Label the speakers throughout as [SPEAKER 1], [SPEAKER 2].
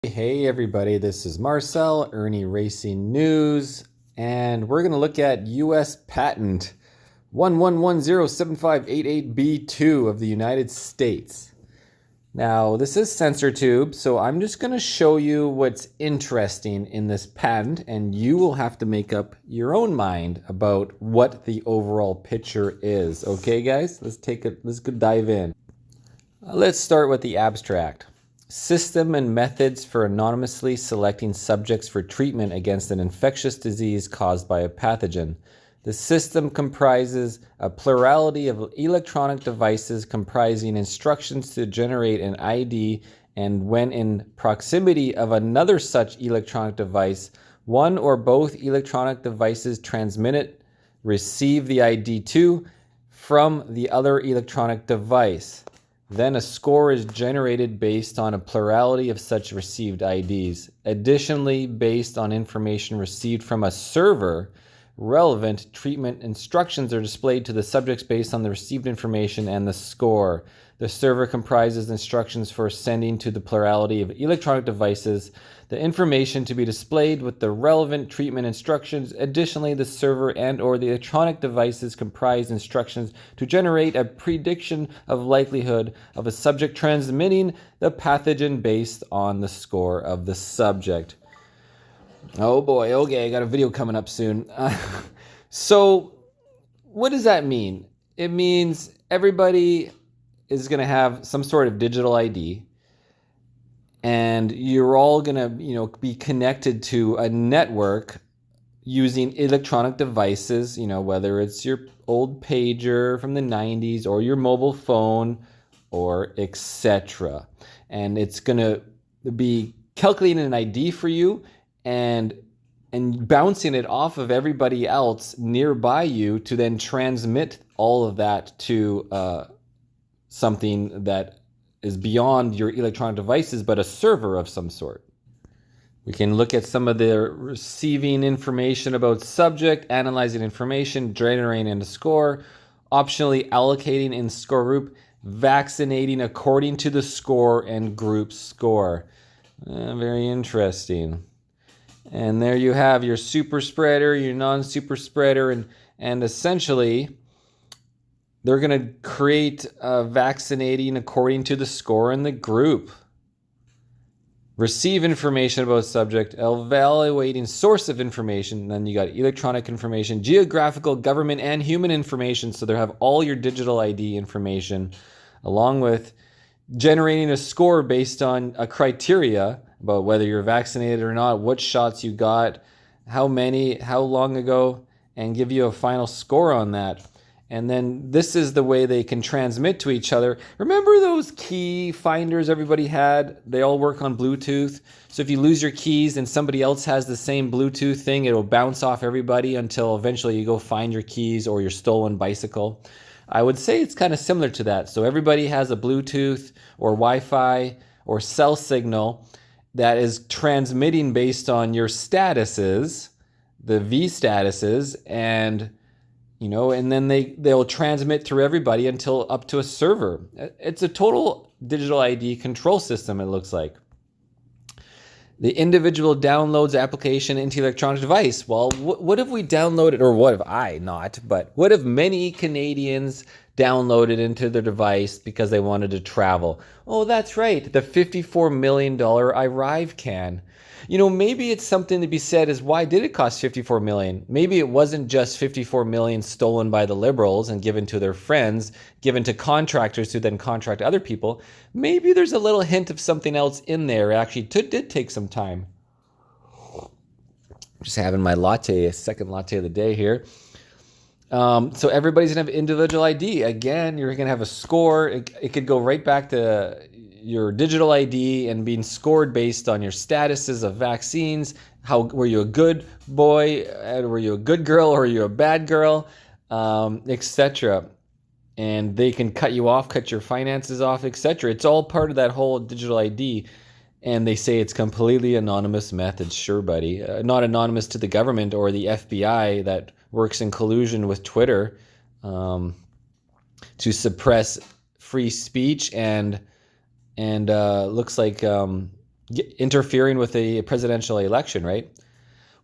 [SPEAKER 1] Hey everybody, this is Marcel, Ernie Racing News, and we're going to look at U.S. Patent 11107588B2 of the United States. Now, this is censortube, so I'm just going to show you what's interesting in this patent, and you will have to make up your own mind about what the overall picture is. Okay, guys? Let's go dive in. Let's start with the abstract. System and methods for anonymously selecting subjects for treatment against an infectious disease caused by a pathogen. The system comprises a plurality of electronic devices comprising instructions to generate an ID, and when in proximity of another such electronic device, one or both electronic devices receive the ID to from the other electronic device. Then a score is generated based on a plurality of such received IDs. Additionally, based on information received from a server, relevant treatment instructions are displayed to the subjects based on the received information and the score. The server comprises instructions for sending to the plurality of electronic devices the information to be displayed with the relevant treatment instructions. Additionally, the server and/or the electronic devices comprise instructions to generate a prediction of likelihood of a subject transmitting the pathogen based on the score of the subject. Oh boy, okay, I got a video coming up soon. So, what does that mean? It means everybody is going to have some sort of digital ID, and you're all going to, be connected to a network using electronic devices, whether it's your old pager from the 90s or your mobile phone or etc. And it's going to be calculating an ID for you and bouncing it off of everybody else nearby you to then transmit all of that to something that is beyond your electronic devices, but a server of some sort. We can look at some of the receiving information about subject, analyzing information, generating a score, optionally allocating in score group, vaccinating according to the score and group score. Very interesting. And there you have your super spreader, your non-super spreader, and essentially they're going to create vaccinating according to the score in the group. Receive information about subject, evaluating source of information, and then you got electronic information, geographical, government, and human information. So they have all your digital ID information, along with generating a score based on a criteria about whether you're vaccinated or not, what shots you got, how many, how long ago, and give you a final score on that. And then this is the way they can transmit to each other. Remember those key finders everybody had? They all work on Bluetooth. So if you lose your keys and somebody else has the same Bluetooth thing, it'll bounce off everybody until eventually you go find your keys or your stolen bicycle. I would say it's kind of similar to that. So everybody has a Bluetooth or Wi-Fi or cell signal that is transmitting based on your statuses, the V statuses, and then they'll transmit through everybody until up to a server. It's a total digital ID control system, it looks like. The individual downloads application into electronic device. Well, what if we downloaded, or what if I not, but what if many Canadians downloaded into their device because they wanted to travel? Oh, that's right, the $54 million Arrive can. Maybe it's something to be said is, why did it cost $54 million? Maybe it wasn't just $54 million stolen by the Liberals and given to their friends, given to contractors who then contract other people. Maybe there's a little hint of something else in there. It actually did take some time. Just having my latte, a second latte of the day here. So everybody's going to have individual ID. Again, you're going to have a score. It could go right back to your digital ID and being scored based on your statuses of vaccines. How were you a good boy? Were you a good girl? Or were you a bad girl? Etc. And they can cut you off, cut your finances off, etc. It's all part of that whole digital ID. And they say it's completely anonymous methods. Sure, buddy. Not anonymous to the government or the FBI that works in collusion with Twitter to suppress free speech and looks like interfering with a presidential election, right?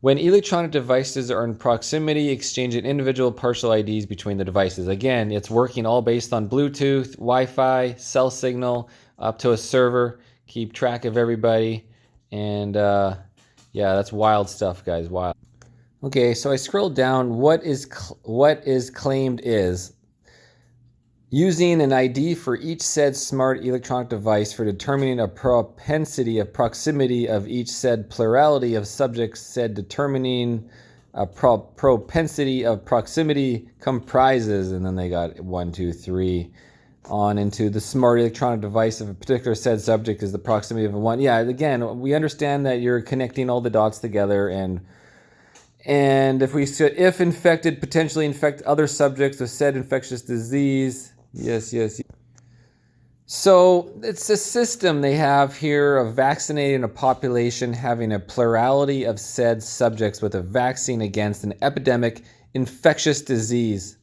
[SPEAKER 1] When electronic devices are in proximity, exchanging individual partial IDs between the devices. Again, it's working all based on Bluetooth, Wi-Fi, cell signal, up to a server, keep track of everybody. And yeah, that's wild stuff, guys, wild. Okay, so I scrolled down. What is claimed is using an ID for each said smart electronic device for determining a propensity of proximity of each said plurality of subjects said determining a propensity of proximity comprises, and then they got 1, 2, 3 on into the smart electronic device of a particular said subject is the proximity of a one. Yeah, again, we understand that you're connecting all the dots together, and if infected, potentially infect other subjects with said infectious disease. Yes. So it's a system they have here of vaccinating a population having a plurality of said subjects with a vaccine against an epidemic infectious disease.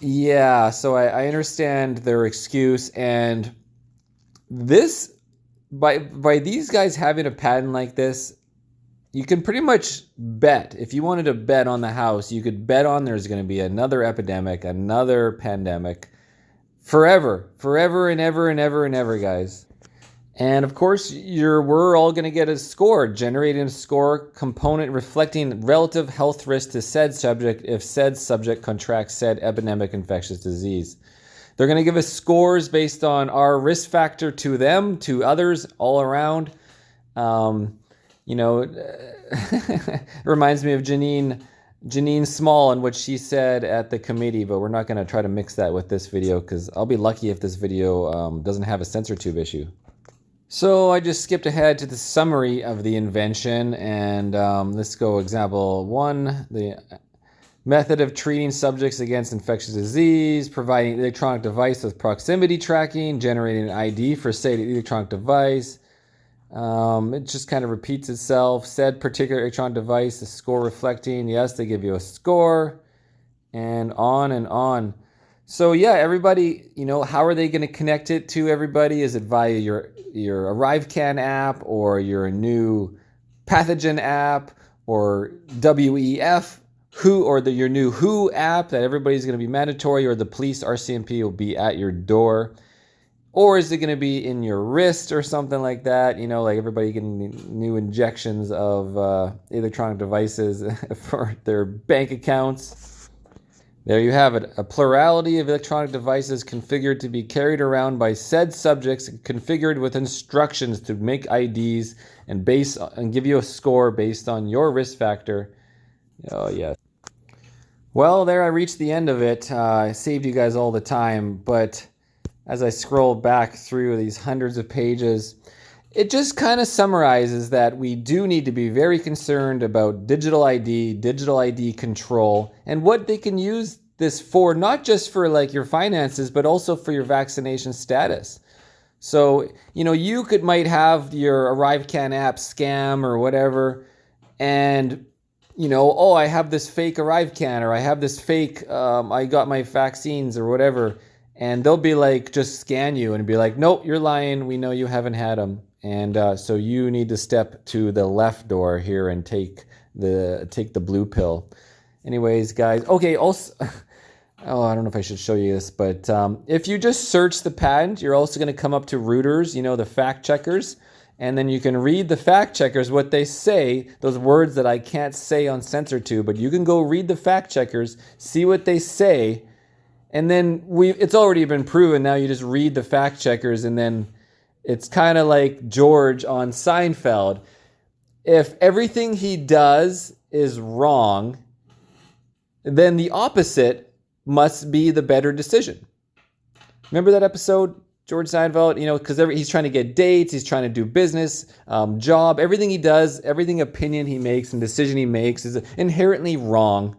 [SPEAKER 1] Yeah, so I understand their excuse, and this, by these guys having a patent like this, you can pretty much bet. If you wanted to bet on the house, you could bet on there's going to be another epidemic, another pandemic, forever and ever, guys. And of course, we're all going to get a score, generating a score component reflecting relative health risk to said subject if said subject contracts said epidemic infectious disease. They're going to give us scores based on our risk factor to them, to others, all around. It reminds me of Janine Small and what she said at the committee, but we're not going to try to mix that with this video because I'll be lucky if this video doesn't have a censortube issue. So I just skipped ahead to the summary of the invention, and let's go example 1, the method of treating subjects against infectious disease, providing electronic device with proximity tracking, generating an ID for said electronic device. It just kind of repeats itself. Said particular electronic device, the score reflecting. Yes, they give you a score, and on and on. So yeah, everybody, how are they going to connect it to everybody? Is it via your ArriveCan app, or your new pathogen app, or WEF, your new WHO app that everybody's going to be mandatory, or the police RCMP will be at your door? Or is it going to be in your wrist or something like that? Like everybody getting new injections of electronic devices for their bank accounts. There you have it. A plurality of electronic devices configured to be carried around by said subjects, configured with instructions to make IDs and give you a score based on your risk factor. Oh, yes. Well, there I reached the end of it. I saved you guys all the time, but as I scroll back through these hundreds of pages, it just kind of summarizes that we do need to be very concerned about digital ID control, and what they can use this for, not just for like your finances, but also for your vaccination status. So, you might have your ArriveCan app scam or whatever, and I have this fake ArriveCan, or I have this fake, I got my vaccines or whatever. And they'll be like, just scan you and be like, nope, you're lying. We know you haven't had them. And so you need to step to the left door here and take the blue pill. Anyways, guys. Okay, also, I don't know if I should show you this, but if you just search the patent, you're also going to come up to Reuters, the fact checkers. And then you can read the fact checkers, what they say, those words that I can't say on censortube, but you can go read the fact checkers, see what they say. And then it's already been proven. Now you just read the fact checkers, and then it's kind of like George on Seinfeld. If everything he does is wrong, then the opposite must be the better decision. Remember that episode, George Seinfeld? Because he's trying to get dates, he's trying to do business, job, everything he does, everything opinion he makes and decision he makes is inherently wrong.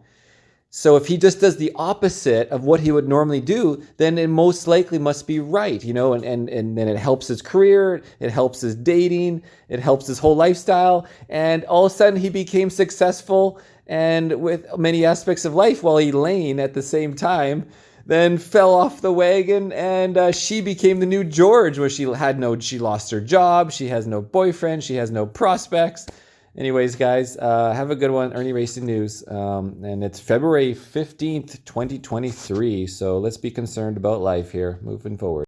[SPEAKER 1] So if he just does the opposite of what he would normally do, then it most likely must be right, and then it helps his career, it helps his dating, it helps his whole lifestyle, and all of a sudden he became successful and with many aspects of life while he lane at the same time. then fell off the wagon, and she became the new George, where she lost her job, she has no boyfriend, she has no prospects. Anyways, guys, have a good one. Ernie Racing News, and it's February 15th, 2023. So let's be concerned about life here, moving forward.